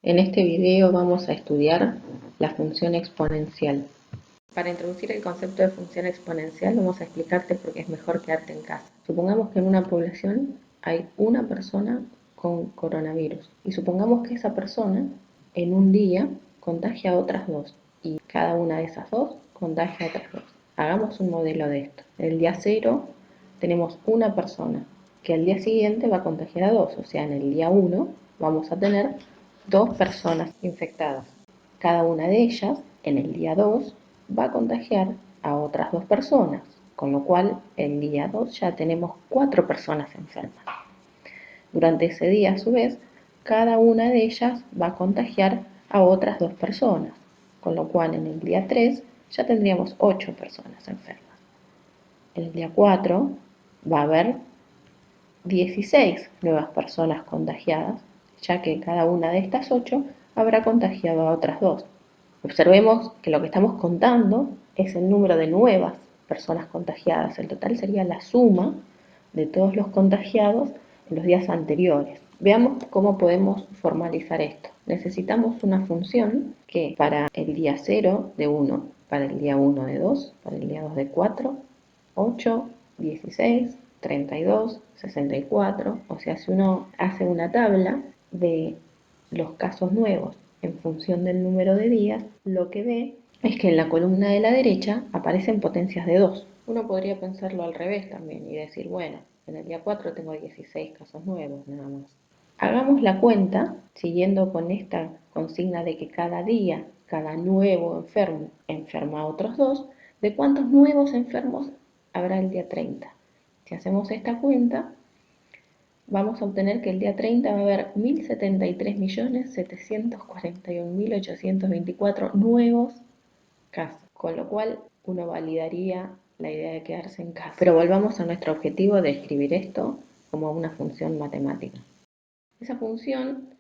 En este video vamos a estudiar la función exponencial. Para introducir el concepto de función exponencial vamos a explicarte por qué es mejor quedarte en casa. Supongamos que en una población hay una persona con coronavirus y supongamos que esa persona en un día contagia a otras dos y cada una de esas dos contagia a otras dos. Hagamos un modelo de esto. En el día 0 tenemos una persona que al día siguiente va a contagiar a dos, o sea, en el día 1 vamos a tener dos personas infectadas. Cada una de ellas, en el día 2, va a contagiar a otras dos personas, con lo cual el día 2 ya tenemos 4 personas enfermas. Durante ese día, a su vez, cada una de ellas va a contagiar a otras dos personas, con lo cual en el día 3 ya tendríamos 8 personas enfermas. En el día 4 va a haber 16 nuevas personas contagiadas, ya que cada una de estas 8 habrá contagiado a otras dos. Observemos que lo que estamos contando es el número de nuevas personas contagiadas. El total sería la suma de todos los contagiados en los días anteriores. Veamos cómo podemos formalizar esto. Necesitamos una función que para el día 0 de 1, para el día 1 de 2, para el día 2 de 4, 8, 16, 32, 64. O sea, si uno hace una tabla de los casos nuevos en función del número de días, lo que ve es que en la columna de la derecha aparecen potencias de 2. Uno podría pensarlo al revés también y decir, bueno, en el día 4 tengo 16 casos nuevos nada más. Hagamos la cuenta, siguiendo con esta consigna de que cada día, cada nuevo enfermo enferma a otros dos, de cuántos nuevos enfermos habrá el día 30. Si hacemos esta cuenta, vamos a obtener que el día 30 va a haber 1.073.741.824 nuevos casos, con lo cual uno validaría la idea de quedarse en casa. Pero volvamos a nuestro objetivo de escribir esto como una función matemática. Esa función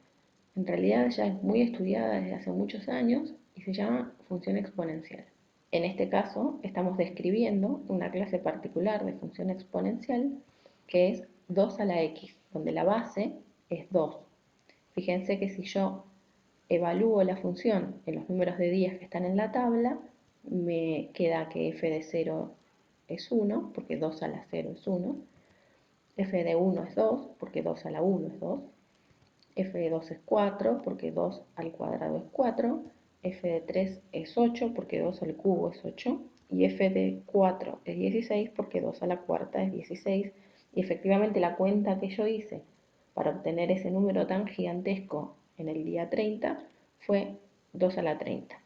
en realidad ya es muy estudiada desde hace muchos años y se llama función exponencial. En este caso estamos describiendo una clase particular de función exponencial que es 2 a la x, donde la base es 2. Fíjense que si yo evalúo la función en los números de días que están en la tabla, me queda que f de 0 es 1, porque 2 a la 0 es 1, f de 1 es 2, porque 2 a la 1 es 2, f de 2 es 4, porque 2 al cuadrado es 4, f de 3 es 8, porque 2 al cubo es 8, y f de 4 es 16, porque 2 a la cuarta es 16, y efectivamente la cuenta que yo hice para obtener ese número tan gigantesco en el día 30 fue 2 a la 30.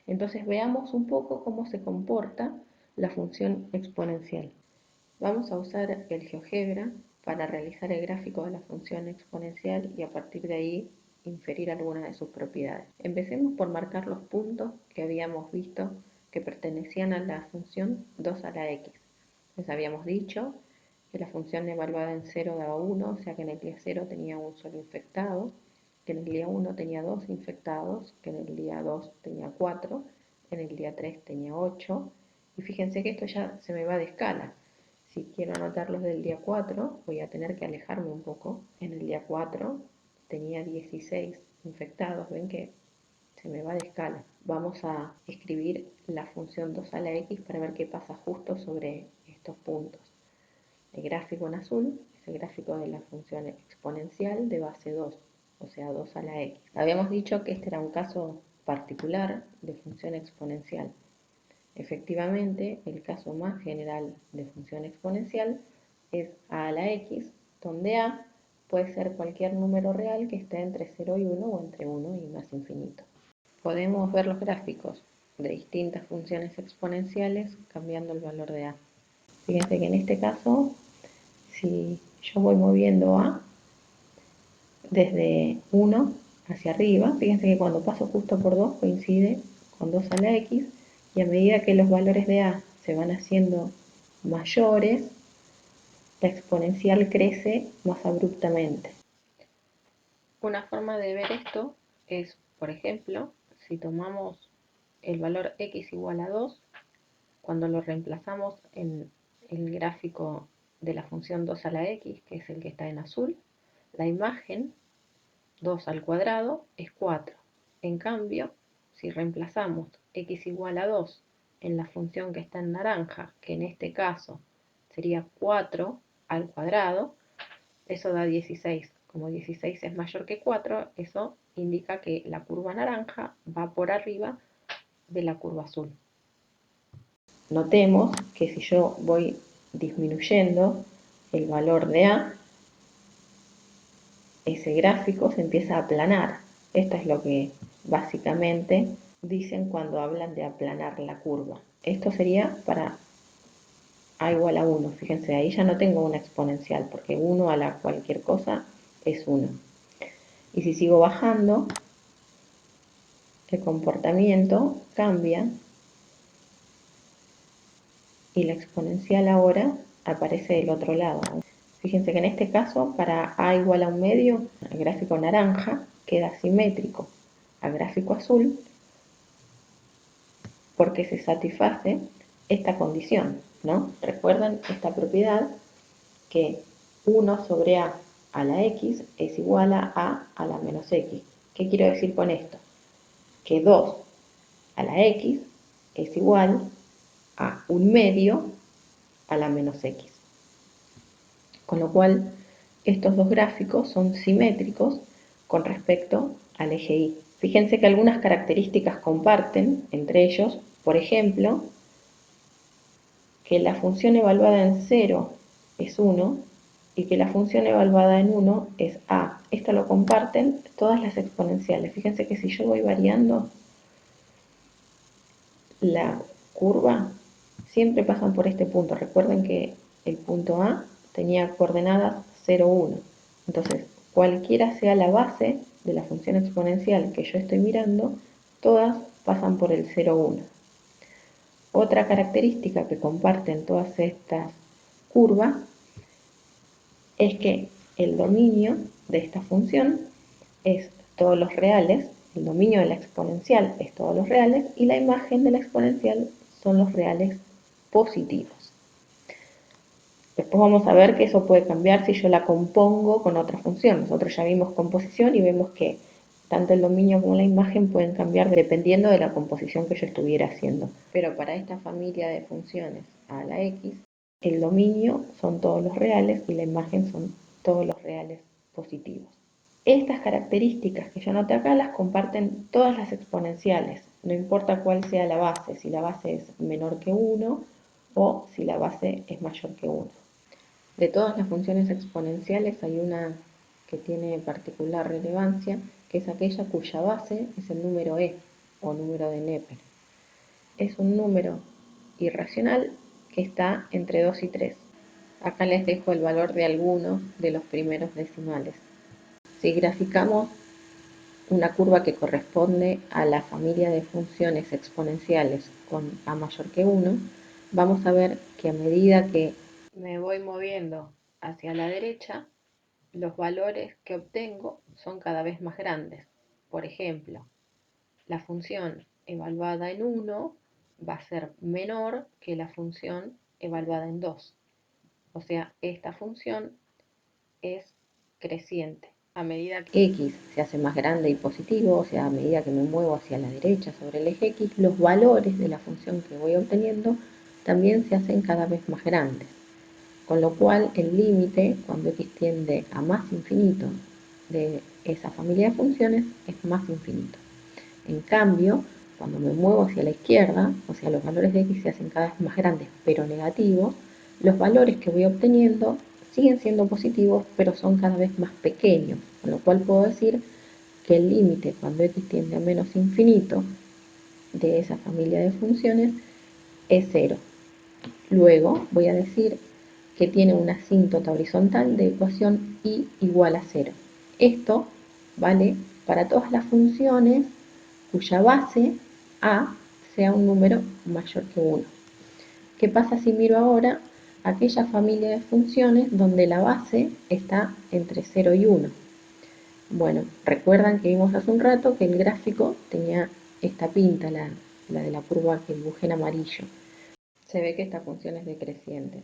Entonces veamos un poco cómo se comporta la función exponencial. Vamos a usar el GeoGebra para realizar el gráfico de la función exponencial y a partir de ahí inferir algunas de sus propiedades. Empecemos por marcar los puntos que habíamos visto que pertenecían a la función 2 a la x. Les habíamos dicho que la función evaluada en 0 daba 1, o sea que en el día 0 tenía un solo infectado, que en el día 1 tenía 2 infectados, que en el día 2 tenía 4, en el día 3 tenía 8, y fíjense que esto ya se me va de escala. Si quiero anotar los del día 4, voy a tener que alejarme un poco. En el día 4 tenía 16 infectados, ven que se me va de escala. Vamos a escribir la función 2 a la x para ver qué pasa justo sobre estos puntos. El gráfico en azul es el gráfico de la función exponencial de base 2, o sea 2 a la x. Habíamos dicho que este era un caso particular de función exponencial. Efectivamente, el caso más general de función exponencial es a la x, donde a puede ser cualquier número real que esté entre 0 y 1 o entre 1 y más infinito. Podemos ver los gráficos de distintas funciones exponenciales cambiando el valor de a. Fíjense que en este caso, si yo voy moviendo a desde 1 hacia arriba, fíjense que cuando paso justo por 2 coincide con 2 a la x, y a medida que los valores de a se van haciendo mayores, la exponencial crece más abruptamente. Una forma de ver esto es, por ejemplo, si tomamos el valor x igual a 2, cuando lo reemplazamos en el gráfico de la función 2 a la x, que es el que está en azul, la imagen 2 al cuadrado es 4. En cambio, si reemplazamos x igual a 2 en la función que está en naranja, que en este caso sería 4 al cuadrado, eso da 16. Como 16 es mayor que 4, eso indica que la curva naranja va por arriba de la curva azul. Notemos que si yo voy disminuyendo el valor de A, ese gráfico se empieza a aplanar. Esto es lo que básicamente dicen cuando hablan de aplanar la curva. Esto sería para A igual a 1. Fíjense, ahí ya no tengo una exponencial, porque 1 a la cualquier cosa es 1. Y si sigo bajando, el comportamiento cambia y la exponencial ahora aparece del otro lado. Fíjense que en este caso, para A igual a 1/2, el gráfico naranja queda simétrico al gráfico azul porque se satisface esta condición, ¿no? Recuerden esta propiedad que 1 sobre a la x es igual a la menos x. ¿Qué quiero decir con esto? Que 2 a la x es igual a 1/2 a la menos x. Con lo cual, estos dos gráficos son simétricos con respecto al eje Y. Fíjense que algunas características comparten entre ellos, por ejemplo, que la función evaluada en 0 es 1 y que la función evaluada en 1 es A. Esto lo comparten todas las exponenciales. Fíjense que si yo voy variando la curva, siempre pasan por este punto. Recuerden que el punto A tenía coordenadas 0, 1. Entonces, cualquiera sea la base de la función exponencial que yo estoy mirando, todas pasan por el 0, 1. Otra característica que comparten todas estas curvas es que el dominio de esta función es todos los reales, el dominio de la exponencial es todos los reales y la imagen de la exponencial son los reales positivos. Después vamos a ver que eso puede cambiar si yo la compongo con otra función. Nosotros ya vimos composición y vemos que tanto el dominio como la imagen pueden cambiar dependiendo de la composición que yo estuviera haciendo. Pero para esta familia de funciones a la x, el dominio son todos los reales y la imagen son todos los reales positivos. Estas características que yo anoté acá las comparten todas las exponenciales, no importa cuál sea la base, si la base es menor que 1 o si la base es mayor que 1. De todas las funciones exponenciales hay una que tiene particular relevancia, que es aquella cuya base es el número e o número de Neper. Es un número irracional que está entre 2 y 3. Acá les dejo el valor de algunos de los primeros decimales. Si graficamos una curva que corresponde a la familia de funciones exponenciales con a mayor que 1, vamos a ver que a medida que me voy moviendo hacia la derecha, los valores que obtengo son cada vez más grandes. Por ejemplo, la función evaluada en 1 va a ser menor que la función evaluada en 2. O sea, esta función es creciente. A medida que x se hace más grande y positivo, o sea, a medida que me muevo hacia la derecha sobre el eje x, los valores de la función que voy obteniendo también se hacen cada vez más grandes. Con lo cual, el límite, cuando x tiende a más infinito de esa familia de funciones, es más infinito. En cambio, cuando me muevo hacia la izquierda, o sea, los valores de x se hacen cada vez más grandes, pero negativos, los valores que voy obteniendo siguen siendo positivos, pero son cada vez más pequeños, con lo cual puedo decir que el límite cuando x tiende a menos infinito de esa familia de funciones es 0. Luego voy a decir que tiene una asíntota horizontal de ecuación y igual a 0. Esto vale para todas las funciones cuya base a sea un número mayor que 1. ¿Qué pasa si miro ahora aquella familia de funciones donde la base está entre 0 y 1? Bueno, recuerdan que vimos hace un rato que el gráfico tenía esta pinta, la de la curva que dibujé en amarillo. Se ve que esta función es decreciente.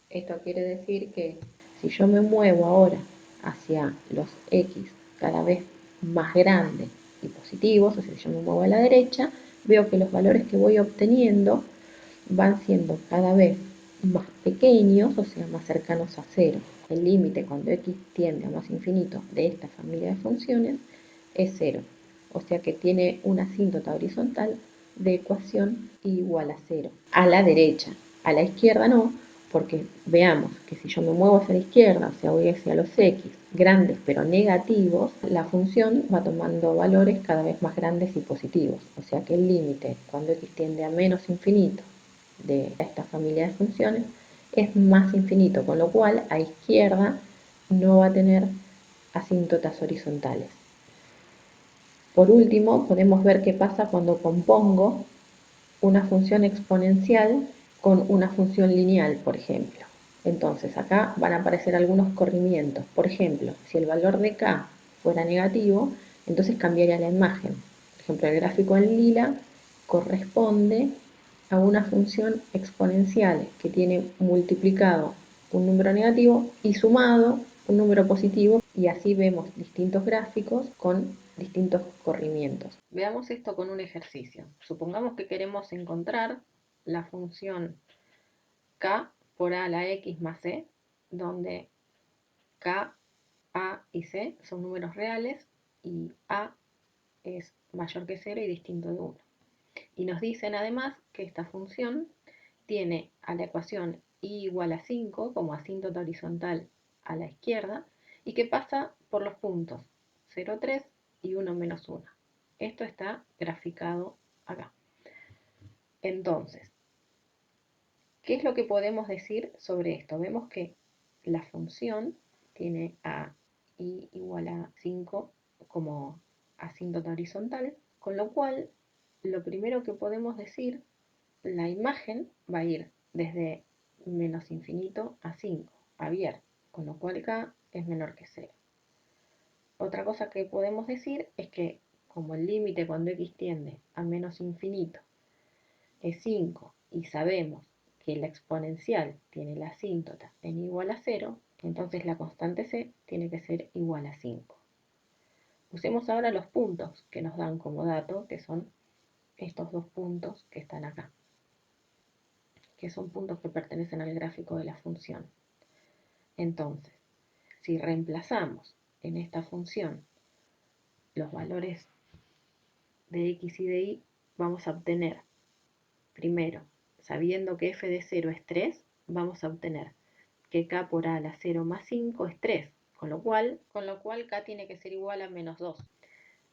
Esto quiere decir que si yo me muevo ahora hacia los x cada vez más grandes y positivos, o sea, si yo me muevo a la derecha, veo que los valores que voy obteniendo van siendo cada vez más pequeños, o sea, más cercanos a cero. El límite cuando x tiende a más infinito de esta familia de funciones es cero, o sea que tiene una asíntota horizontal de ecuación igual a cero, a la derecha. A la izquierda no, porque veamos que si yo me muevo hacia la izquierda, o sea, voy hacia los x grandes pero negativos, la función va tomando valores cada vez más grandes y positivos. O sea que el límite cuando x tiende a menos infinito de esta familia de funciones es más infinito, con lo cual a izquierda no va a tener asíntotas horizontales. Por último, podemos ver qué pasa cuando compongo una función exponencial con una función lineal, por ejemplo. Entonces acá van a aparecer algunos corrimientos. Por ejemplo, si el valor de k fuera negativo, entonces cambiaría la imagen. Por ejemplo, el gráfico en lila corresponde a una función exponencial que tiene multiplicado un número negativo y sumado un número positivo, y así vemos distintos gráficos con distintos corrimientos. Veamos esto con un ejercicio. Supongamos que queremos encontrar la función k por a a la x más c, donde k, a y c son números reales y a es mayor que 0 y distinto de 1. Y nos dicen además que esta función tiene a la ecuación y igual a 5 como asíntota horizontal a la izquierda y que pasa por los puntos 0, 3 y 1, menos 1. Esto está graficado acá. Entonces, ¿qué es lo que podemos decir sobre esto? Vemos que la función tiene a i igual a 5 como asíntota horizontal, con lo cual lo primero que podemos decir, la imagen va a ir desde menos infinito a 5, abierto, con lo cual k es menor que 0. Otra cosa que podemos decir es que como el límite cuando x tiende a menos infinito es 5 y sabemos que la exponencial tiene la asíntota en igual a 0, entonces la constante c tiene que ser igual a 5. Usemos ahora los puntos que nos dan como dato, que son estos dos puntos que están acá, que son puntos que pertenecen al gráfico de la función. Entonces, si reemplazamos en esta función los valores de x y de y, vamos a obtener, primero, sabiendo que f de 0 es 3, vamos a obtener que k por a la 0 más 5 es 3, con lo cual k tiene que ser igual a menos 2.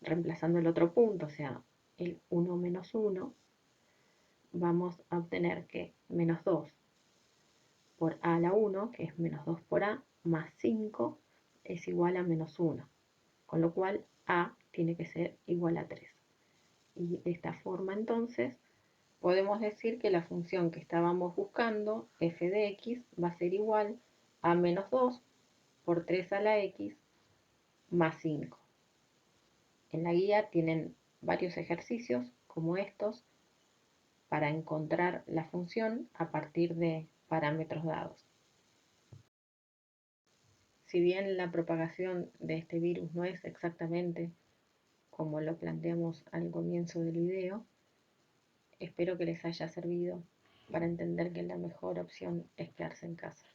Reemplazando el otro punto, o sea, el 1 menos 1, vamos a obtener que menos 2 por a a la 1, que es menos 2 por a, más 5, es igual a menos 1, con lo cual a tiene que ser igual a 3. Y de esta forma entonces podemos decir que la función que estábamos buscando, f de x, va a ser igual a menos 2 por 3 a la x más 5. En la guía tienen varios ejercicios como estos para encontrar la función a partir de parámetros dados. Si bien la propagación de este virus no es exactamente como lo planteamos al comienzo del video, espero que les haya servido para entender que la mejor opción es quedarse en casa.